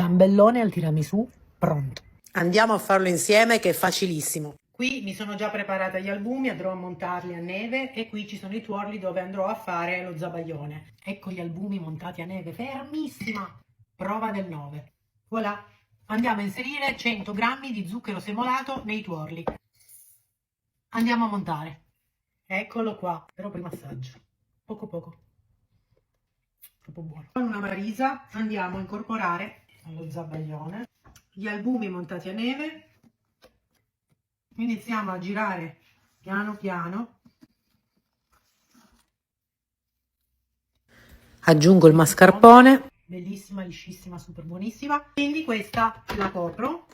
Ciambellone al tiramisù pronto. Andiamo a farlo insieme che è facilissimo. Qui mi sono già preparata gli albumi, andrò a montarli a neve e qui ci sono i tuorli dove andrò a fare lo zabaglione. Ecco gli albumi montati a neve, fermissima! Prova del 9. Voilà! Andiamo a inserire 100 g di zucchero semolato nei tuorli. Andiamo a montare. Eccolo qua, però prima assaggio. Poco poco. Troppo buono. Con una marisa andiamo a incorporare allo zabaglione gli albumi montati a neve. Iniziamo a girare piano piano. Aggiungo il mascarpone. Bellissima, liscissima, super buonissima. Quindi questa la copro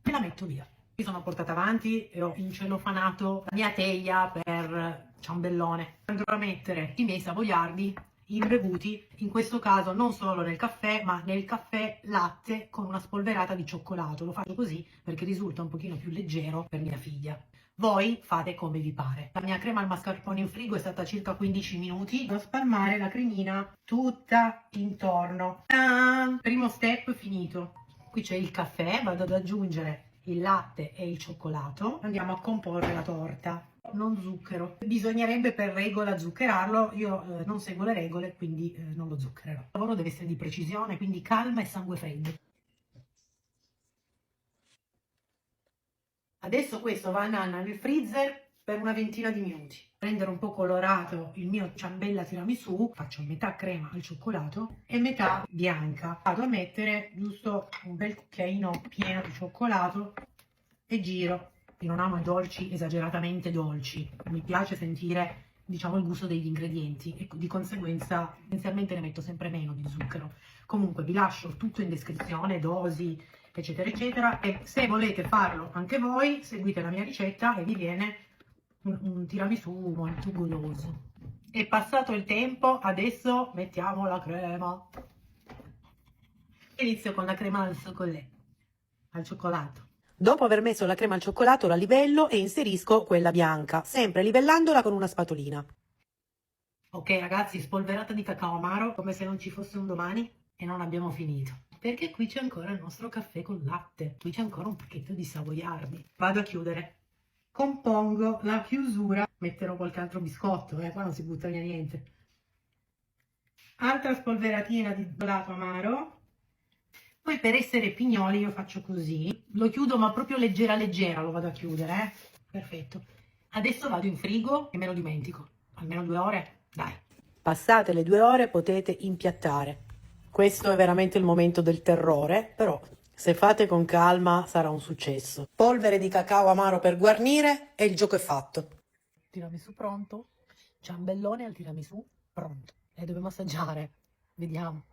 e la metto via. Mi sono portata avanti e ho incellofanato la mia teglia per ciambellone. Andrò a mettere i miei savoiardi imbevuti, in questo caso non solo nel caffè, ma nel caffè latte con una spolverata di cioccolato. Lo faccio così perché risulta un pochino più leggero per mia figlia. Voi fate come vi pare. La mia crema al mascarpone in frigo è stata circa 15 minuti. Devo spalmare la cremina tutta intorno. Primo step finito. Qui c'è il caffè, vado ad aggiungere il latte e il cioccolato. Andiamo a comporre la torta. Non zucchero. Bisognerebbe per regola zuccherarlo, io non seguo le regole, quindi non lo zucchererò. Il lavoro deve essere di precisione, quindi calma e sangue freddo. Adesso questo va nel freezer per una ventina di minuti. Prendere un po' colorato il mio ciambella tiramisù, faccio metà crema al cioccolato e metà bianca. Vado a mettere giusto un bel cucchiaino pieno di cioccolato e giro. Io non amo i dolci esageratamente dolci, mi piace sentire, diciamo, il gusto degli ingredienti e di conseguenza inizialmente ne metto sempre meno di zucchero. Comunque vi lascio tutto in descrizione, dosi, eccetera eccetera, e se volete farlo anche voi seguite la mia ricetta e vi viene un tiramisù molto goloso. È passato il tempo, adesso mettiamo la crema. Inizio con la crema al cioccolato. Dopo aver messo la crema al cioccolato la livello e inserisco quella bianca, sempre livellandola con una spatolina. Ok ragazzi, spolverata di cacao amaro come se non ci fosse un domani e non abbiamo finito. Perché qui c'è ancora il nostro caffè con latte, qui c'è ancora un pacchetto di savoiardi. Vado a chiudere. Compongo la chiusura, metterò qualche altro biscotto, qua non si butta via niente. Altra spolveratina di cioccolato amaro. Poi per essere pignoli io faccio così, lo chiudo ma proprio leggera leggera lo vado a chiudere, Perfetto. Adesso vado in frigo e me lo dimentico, almeno 2 ore, dai. Passate le 2 ore potete impiattare. Questo è veramente il momento del terrore, però se fate con calma sarà un successo. Polvere di cacao amaro per guarnire e il gioco è fatto. Tiramisù pronto, ciambellone al tiramisù pronto. E dobbiamo assaggiare, vediamo.